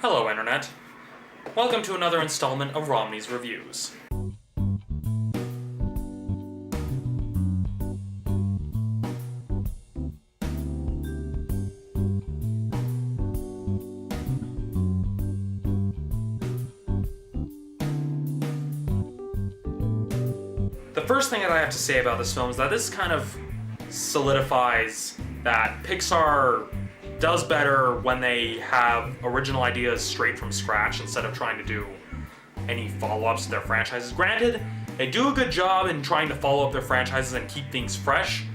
Hello, Internet. Welcome to another installment of Romney's Reviews. The first thing that I have to say about this film is that this kind of solidifies that Pixar does better when they have original ideas straight from scratch instead of trying to do any follow-ups to their franchises. Granted, they do a good job in trying to follow up their franchises and keep things fresh,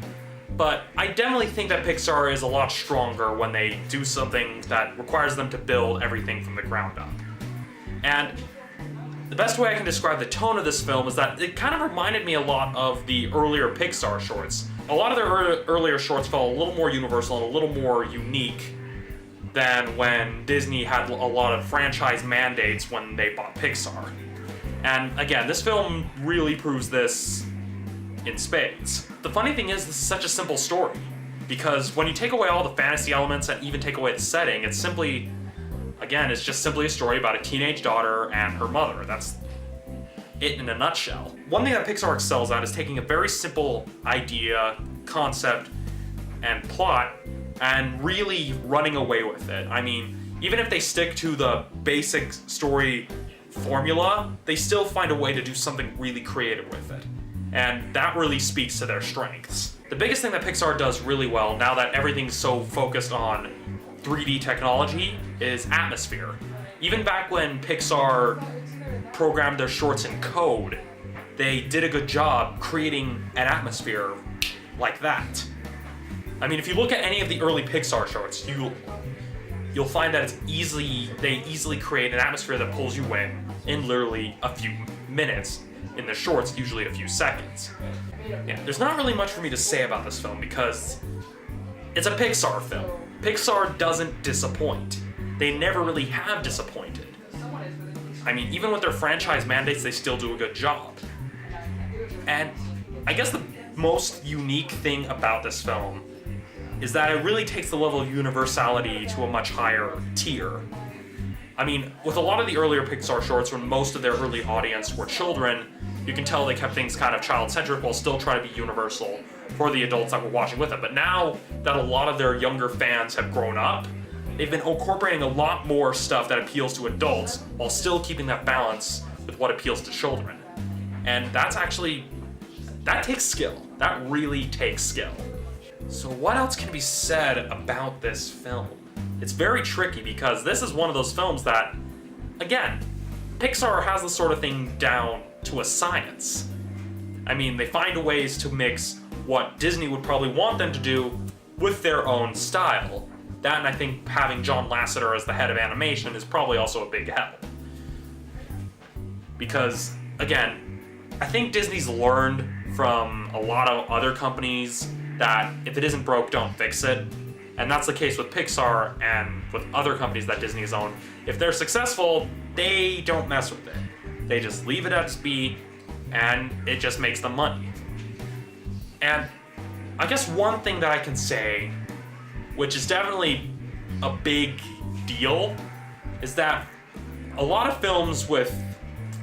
but I definitely think that Pixar is a lot stronger when they do something that requires them to build everything from the ground up. And the best way I can describe the tone of this film is that it kind of reminded me a lot of the earlier Pixar shorts. A lot of their earlier shorts felt a little more universal and a little more unique than when Disney had a lot of franchise mandates when they bought Pixar. And again, this film really proves this in spades. The funny thing is, this is such a simple story, because when you take away all the fantasy elements and even take away the setting, it's simply, again, it's just simply a story about a teenage daughter and her mother. That's it in a nutshell. One thing that Pixar excels at is taking a very simple idea, concept, and plot and really running away with it. I mean, even if they stick to the basic story formula, they still find a way to do something really creative with it. And that really speaks to their strengths. The biggest thing that Pixar does really well, now that everything's so focused on 3D technology, is atmosphere. Even back when Pixar programmed their shorts in code, they did a good job creating an atmosphere like that. I mean, if you look at any of the early Pixar shorts, you'll find that they easily create an atmosphere that pulls you in literally a few minutes. In the shorts, usually a few seconds. Yeah, there's not really much for me to say about this film because it's a Pixar film. Pixar doesn't disappoint. They never really have disappointed. I mean, even with their franchise mandates, they still do a good job. And I guess the most unique thing about this film is that it really takes the level of universality to a much higher tier. I mean, with a lot of the earlier Pixar shorts, when most of their early audience were children, you can tell they kept things kind of child-centric while still trying to be universal for the adults that were watching with it. But now that a lot of their younger fans have grown up, they've been incorporating a lot more stuff that appeals to adults while still keeping that balance with what appeals to children. And that takes skill. That really takes skill. So what else can be said about this film? It's very tricky because this is one of those films that, again, Pixar has this sort of thing down to a science. I mean, they find ways to mix what Disney would probably want them to do with their own style. That, and I think having John Lasseter as the head of animation is probably also a big help. Because, again, I think Disney's learned from a lot of other companies that if it isn't broke, don't fix it. And that's the case with Pixar and with other companies that Disney has owned. If they're successful, they don't mess with it. They just leave it at speed, and it just makes them money. And I guess one thing that I can say, which is definitely a big deal, is that a lot of films with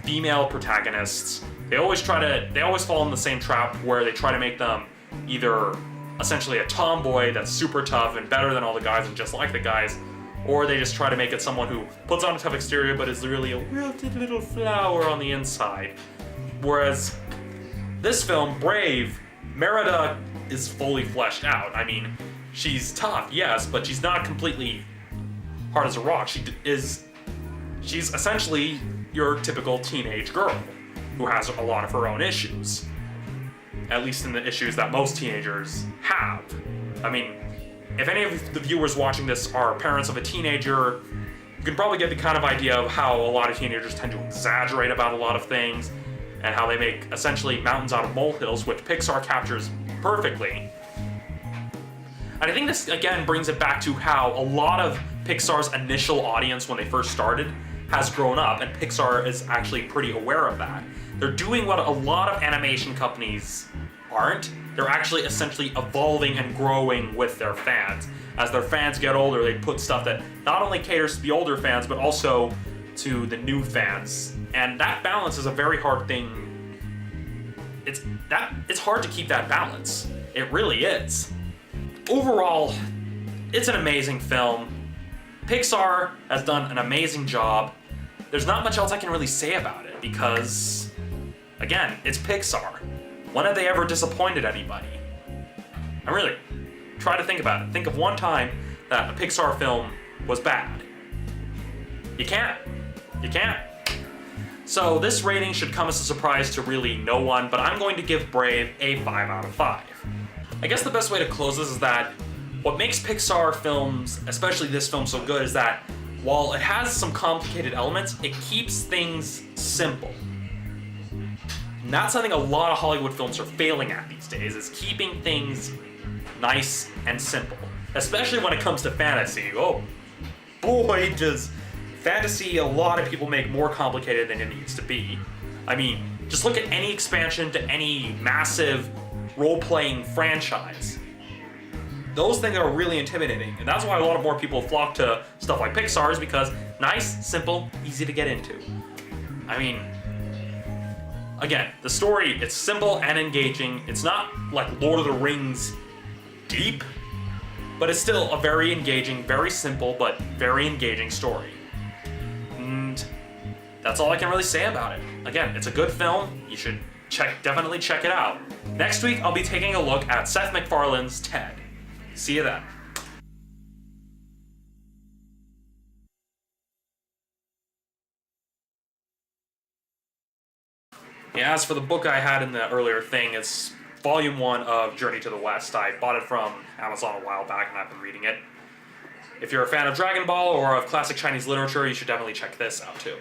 female protagonists, they always fall in the same trap where they try to make them either essentially a tomboy that's super tough and better than all the guys and just like the guys, or they just try to make it someone who puts on a tough exterior but is really a wilted little flower on the inside. Whereas this film, Brave, Merida is fully fleshed out. I mean, she's tough, yes, but she's not completely hard as a rock. She's essentially your typical teenage girl who has a lot of her own issues. At least in the issues that most teenagers have. I mean, if any of the viewers watching this are parents of a teenager, you can probably get the kind of idea of how a lot of teenagers tend to exaggerate about a lot of things, and how they make essentially mountains out of molehills, which Pixar captures perfectly. And I think this, again, brings it back to how a lot of Pixar's initial audience when they first started has grown up, and Pixar is actually pretty aware of that. They're doing what a lot of animation companies aren't. They're actually essentially evolving and growing with their fans. As their fans get older, they put stuff that not only caters to the older fans, but also to the new fans. And that balance is a very hard thing. It's hard to keep that balance. It really is. Overall, it's an amazing film. Pixar has done an amazing job. There's not much else I can really say about it because, again, it's Pixar. When have they ever disappointed anybody? And really, try to think about it. Think of one time that a Pixar film was bad. You can't. You can't. So this rating should come as a surprise to really no one, but I'm going to give Brave a 5 out of 5. I guess the best way to close this is that what makes Pixar films, especially this film, so good is that while it has some complicated elements, it keeps things simple. And that's something a lot of Hollywood films are failing at these days, is keeping things nice and simple. Especially when it comes to fantasy. Oh boy, just fantasy, a lot of people make more complicated than it needs to be. I mean, just look at any expansion to any massive role-playing franchise. Those things are really intimidating, and that's why a lot more people flock to stuff like Pixar's, because nice, simple, easy to get into. I mean, again, the story, it's simple and engaging. It's not like Lord of the Rings deep, but it's still a very engaging, very simple, but very engaging story. And that's all I can really say about it. Again, it's a good film. You should definitely check it out. Next week, I'll be taking a look at Seth MacFarlane's Ted. See you then. Yeah, as for the book I had in the earlier thing, it's Volume 1 of Journey to the West. I bought it from Amazon a while back and I've been reading it. If you're a fan of Dragon Ball or of classic Chinese literature, you should definitely check this out too.